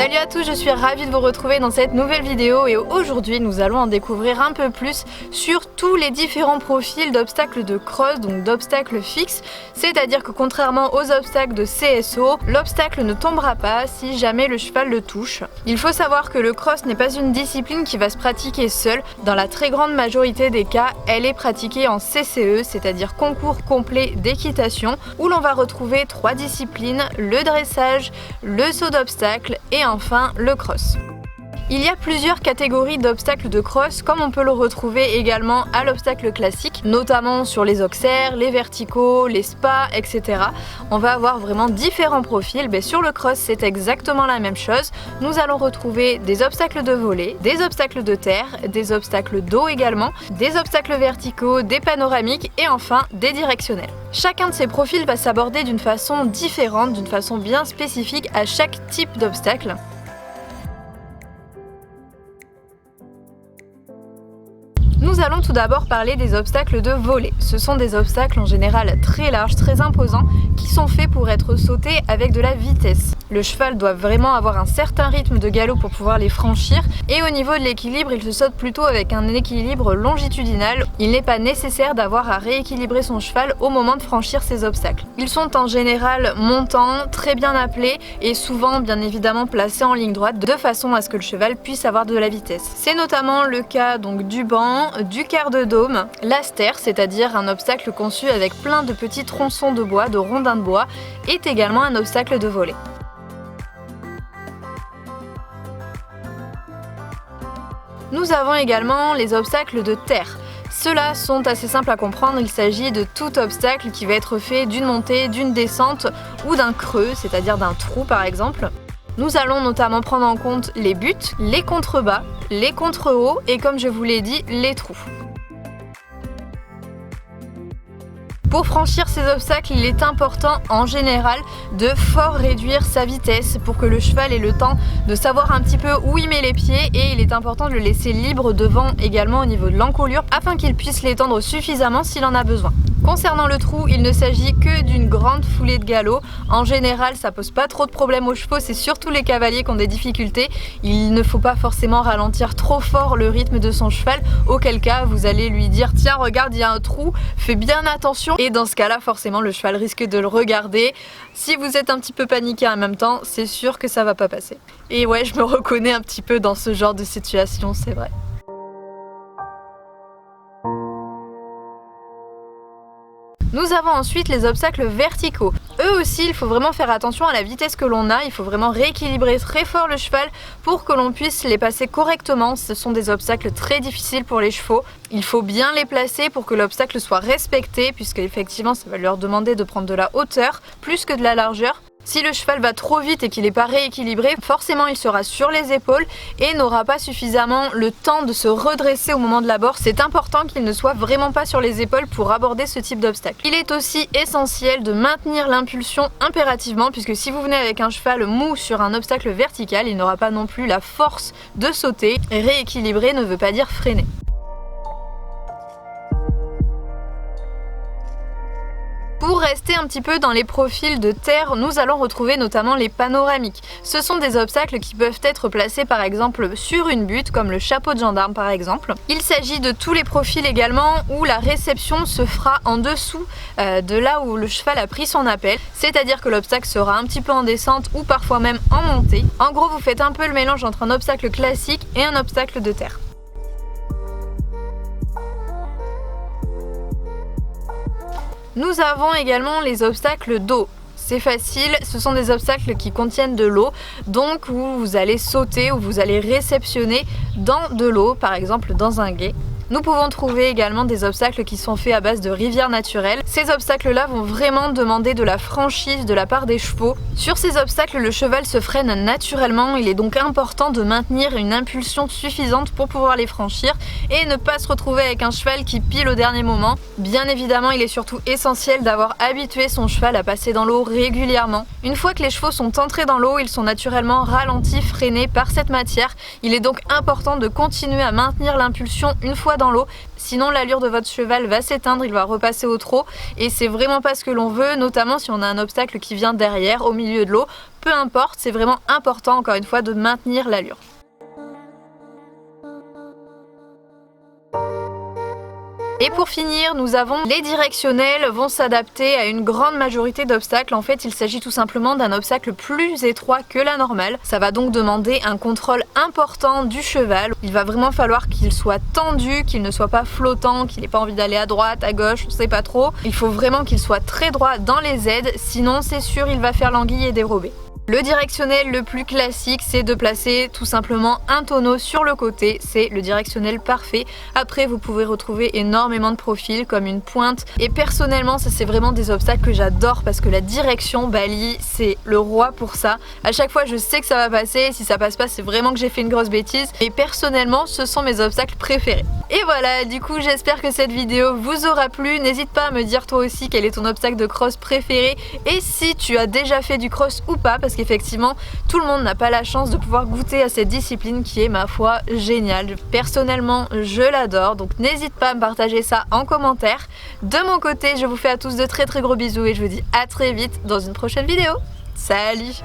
Salut à tous, je suis ravie de vous retrouver dans cette nouvelle vidéo et aujourd'hui nous allons en découvrir un peu plus sur tous les différents profils d'obstacles de cross, donc d'obstacles fixes, c'est-à-dire que contrairement aux obstacles de CSO, l'obstacle ne tombera pas si jamais le cheval le touche. Il faut savoir que le cross n'est pas une discipline qui va se pratiquer seule, dans la très grande majorité des cas, elle est pratiquée en CCE, c'est-à-dire concours complet d'équitation, où l'on va retrouver 3 disciplines, le dressage, le saut d'obstacle et enfin le cross. Il y a plusieurs catégories d'obstacles de cross, comme on peut le retrouver également à l'obstacle classique, notamment sur les auxerres, les verticaux, les spas, etc. On va avoir vraiment différents profils. Sur le cross, c'est exactement la même chose. Nous allons retrouver des obstacles de volée, des obstacles de terre, des obstacles d'eau également, des obstacles verticaux, des panoramiques et enfin des directionnels. Chacun de ces profils va s'aborder d'une façon différente, d'une façon bien spécifique à chaque type d'obstacle. Nous allons tout d'abord parler des obstacles de volée. Ce sont des obstacles en général très larges, très imposants, qui sont faits pour être sautés avec de la vitesse. Le cheval doit vraiment avoir un certain rythme de galop pour pouvoir les franchir et au niveau de l'équilibre, il se saute plutôt avec un équilibre longitudinal. Il n'est pas nécessaire d'avoir à rééquilibrer son cheval au moment de franchir ces obstacles. Ils sont en général montants, très bien appelés et souvent bien évidemment placés en ligne droite de façon à ce que le cheval puisse avoir de la vitesse. C'est notamment le cas donc du banc, du quart de dôme, l'aster, c'est-à-dire un obstacle conçu avec plein de petits tronçons de bois, de rondins de bois, est également un obstacle de volée. Nous avons également les obstacles de terre. Ceux-là sont assez simples à comprendre, il s'agit de tout obstacle qui va être fait d'une montée, d'une descente ou d'un creux, c'est-à-dire d'un trou par exemple. Nous allons notamment prendre en compte les buts, les contrebas, les contre-hauts et comme je vous l'ai dit, les trous. Pour franchir ces obstacles, il est important en général de fort réduire sa vitesse pour que le cheval ait le temps de savoir un petit peu où il met les pieds et il est important de le laisser libre devant également au niveau de l'encolure afin qu'il puisse l'étendre suffisamment s'il en a besoin. Concernant le trou, il ne s'agit que d'une grande foulée de galop. En général, ça pose pas trop de problèmes aux chevaux, c'est surtout les cavaliers qui ont des difficultés. Il ne faut pas forcément ralentir trop fort le rythme de son cheval, auquel cas vous allez lui dire tiens regarde il y a un trou, fais bien attention. Et dans ce cas-là, forcément, le cheval risque de le regarder. Si vous êtes un petit peu paniqué en même temps, c'est sûr que ça va pas passer. Et ouais, je me reconnais un petit peu dans ce genre de situation, c'est vrai. Nous avons ensuite les obstacles verticaux. Eux aussi, il faut vraiment faire attention à la vitesse que l'on a, il faut vraiment rééquilibrer très fort le cheval pour que l'on puisse les passer correctement. Ce sont des obstacles très difficiles pour les chevaux. Il faut bien les placer pour que l'obstacle soit respecté puisque effectivement ça va leur demander de prendre de la hauteur plus que de la largeur. Si le cheval va trop vite et qu'il n'est pas rééquilibré, forcément il sera sur les épaules et n'aura pas suffisamment le temps de se redresser au moment de l'abord. C'est important qu'il ne soit vraiment pas sur les épaules pour aborder ce type d'obstacle. Il est aussi essentiel de maintenir l'impulsion impérativement puisque si vous venez avec un cheval mou sur un obstacle vertical, il n'aura pas non plus la force de sauter. Rééquilibrer ne veut pas dire freiner. Pour rester un petit peu dans les profils de terre, nous allons retrouver notamment les panoramiques. Ce sont des obstacles qui peuvent être placés par exemple sur une butte, comme le chapeau de gendarme par exemple. Il s'agit de tous les profils également où la réception se fera en dessous de là où le cheval a pris son appel, c'est-à-dire que l'obstacle sera un petit peu en descente ou parfois même en montée. En gros, vous faites un peu le mélange entre un obstacle classique et un obstacle de terre. Nous avons également les obstacles d'eau. C'est facile, ce sont des obstacles qui contiennent de l'eau, donc où vous allez sauter ou vous allez réceptionner dans de l'eau, par exemple dans un gué. Nous pouvons trouver également des obstacles qui sont faits à base de rivières naturelles. Ces obstacles-là vont vraiment demander de la franchise de la part des chevaux. Sur ces obstacles, le cheval se freine naturellement. Il est donc important de maintenir une impulsion suffisante pour pouvoir les franchir et ne pas se retrouver avec un cheval qui pile au dernier moment. Bien évidemment, il est surtout essentiel d'avoir habitué son cheval à passer dans l'eau régulièrement. Une fois que les chevaux sont entrés dans l'eau, ils sont naturellement ralentis, freinés par cette matière. Il est donc important de continuer à maintenir l'impulsion une fois dans l'eau, sinon l'allure de votre cheval va s'éteindre, il va repasser au trot et c'est vraiment pas ce que l'on veut, notamment si on a un obstacle qui vient derrière, au milieu de l'eau. Peu importe, c'est vraiment important encore une fois de maintenir l'allure. Et pour finir, nous avons les directionnels vont s'adapter à une grande majorité d'obstacles. En fait, il s'agit tout simplement d'un obstacle plus étroit que la normale. Ça va donc demander un contrôle important du cheval. Il va vraiment falloir qu'il soit tendu, qu'il ne soit pas flottant, qu'il n'ait pas envie d'aller à droite, à gauche, on sait pas trop. Il faut vraiment qu'il soit très droit dans les aides, sinon c'est sûr il va faire l'anguille et dérober. Le directionnel le plus classique, c'est de placer tout simplement un tonneau sur le côté, c'est le directionnel parfait. Après, vous pouvez retrouver énormément de profils comme une pointe. Et personnellement, ça c'est vraiment des obstacles que j'adore parce que la direction Bali, c'est le roi pour ça. À chaque fois, je sais que ça va passer. Si ça passe pas, c'est vraiment que j'ai fait une grosse bêtise. Et personnellement, ce sont mes obstacles préférés. Et voilà, du coup, j'espère que cette vidéo vous aura plu. N'hésite pas à me dire toi aussi quel est ton obstacle de cross préféré et si tu as déjà fait du cross ou pas, parce qu'effectivement tout le monde n'a pas la chance de pouvoir goûter à cette discipline qui est ma foi géniale. Personnellement je l'adore, donc n'hésite pas à me partager ça en commentaire. De mon côté je vous fais à tous de très gros bisous et je vous dis à très vite dans une prochaine vidéo. Salut!